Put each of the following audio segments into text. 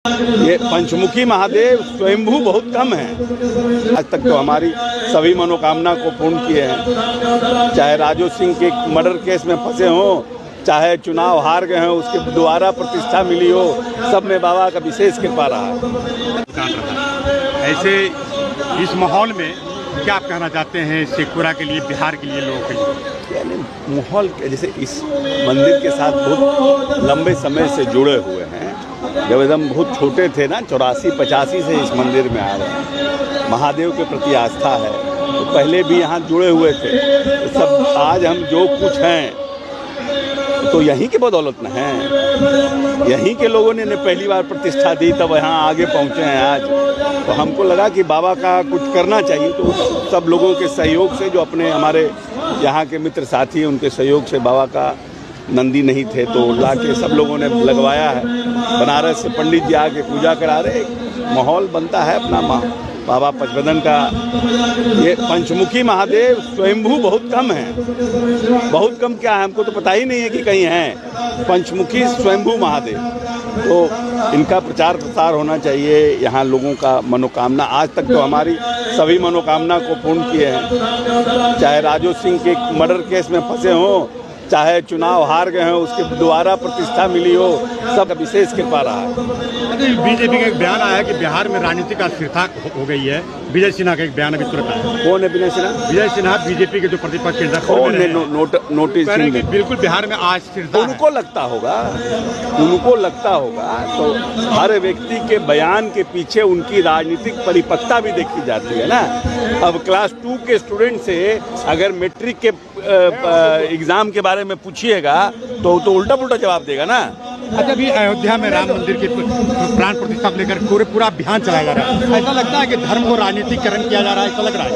ये पंचमुखी महादेव स्वयंभू बहुत कम है। आज तक तो हमारी सभी मनोकामना को पूर्ण किए हैं। चाहे राजू सिंह के मर्डर केस में फंसे हों, चाहे चुनाव हार गए हों, उसके दोबारा प्रतिष्ठा मिली हो, सब में बाबा का विशेष कृपा रहा है। ऐसे इस माहौल में क्या आप कहना चाहते हैं शेखपुरा के लिए, बिहार के लिए, लोगों के लिए? यानी माहौल जैसे इस मंदिर के साथ बहुत लंबे समय से जुड़े हुए हैं। जब एकदम बहुत छोटे थे ना, 84-85 से इस मंदिर में आ रहे हैं। महादेव के प्रति आस्था है, तो पहले भी यहाँ जुड़े हुए थे। तो सब आज हम जो कुछ हैं तो यहीं के बदौलत न हैं। यहीं के लोगों ने पहली बार प्रतिष्ठा दी, तब यहाँ आगे पहुँचे हैं आज। तो हमको लगा कि बाबा का कुछ करना चाहिए, तो सब लोगों के सहयोग से, जो अपने हमारे यहाँ के मित्र साथी हैं, उनके सहयोग से बाबा का नंदी नहीं थे तो ला के सब लोगों ने लगवाया है। बनारस से पंडित जी आके पूजा करा रहे, माहौल बनता है अपना। बाबा पचपदन का ये पंचमुखी महादेव स्वयंभू बहुत कम है। बहुत कम क्या है, हमको तो पता ही नहीं है कि कहीं हैं पंचमुखी स्वयंभू महादेव। तो इनका प्रचार प्रसार होना चाहिए। यहाँ लोगों का मनोकामना, आज तक तो हमारी सभी मनोकामना को पूर्ण किए हैं। चाहे राजू सिंह के मर्डर केस में फंसे हों, चाहे चुनाव हार गए हों, उसके दोबारा प्रतिष्ठा मिली हो, सब विशेष कृपा रहा है। बीजेपी का एक बयान आया कि बिहार में राजनीति का अस्थिरता हो गई है। विजय सिन्हा का एक बयान अभी तुरंत आया। कौन है विजय सिन्हा? विजय सिन्हा बीजेपी के जो प्रतिपक्ष के नोटिस बिल्कुल बिहार में आज स्थिरता है। उनको लगता होगा तो हर व्यक्ति के बयान के पीछे उनकी राजनीतिक परिपक्वता भी देखी जाती है ना। अब क्लास 2 के स्टूडेंट से अगर मैट्रिक के एग्जाम के बारे में पूछिएगा तो उल्टा पुल्टा जवाब देगा ना। अच्छा, अभी अयोध्या में राम मंदिर की प्राण प्रतिष्ठा को लेकर पूरा अभियान चलाया जा रहा है। ऐसा लगता है कि धर्म को राजनीतिकरण किया जा रहा है, ऐसा लग रहा है?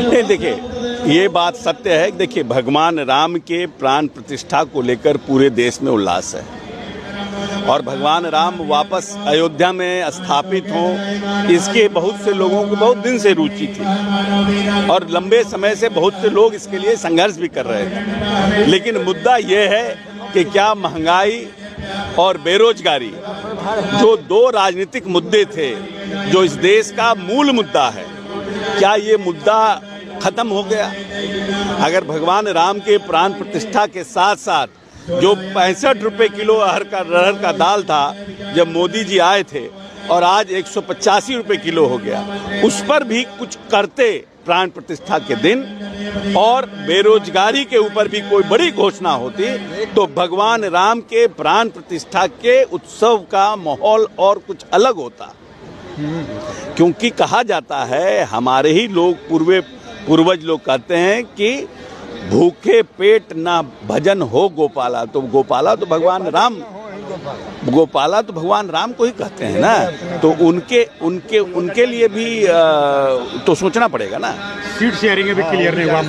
नहीं, देखिए, ये बात सत्य है। देखिए, भगवान राम के प्राण प्रतिष्ठा को लेकर पूरे देश में उल्लास है और भगवान राम वापस अयोध्या में स्थापित हों, इसके बहुत से लोगों को बहुत दिन से रुचि थी और लंबे समय से बहुत से लोग इसके लिए संघर्ष भी कर रहे थे। लेकिन मुद्दा ये है कि क्या महंगाई और बेरोजगारी, जो 2 राजनीतिक मुद्दे थे, जो इस देश का मूल मुद्दा है, क्या ये मुद्दा खत्म हो गया? अगर भगवान राम के प्राण प्रतिष्ठा के साथ साथ जो 65 रुपये किलो अरहर का दाल था जब मोदी जी आए थे, और आज 185 रुपये किलो हो गया, उस पर भी कुछ करते प्राण प्रतिष्ठा के दिन, और बेरोजगारी के ऊपर भी कोई बड़ी घोषणा होती, तो भगवान राम के प्राण प्रतिष्ठा के उत्सव का माहौल और कुछ अलग होता। क्योंकि कहा जाता है, हमारे ही लोग पूर्वज लोग कहते हैं कि भूखे पेट ना भजन हो गोपाला। तो गोपाला तो भगवान राम को ही कहते हैं ना। तो उनके लिए भी तो सोचना पड़ेगा ना। सीट शेयरिंग भी क्लियर नहीं हुआ।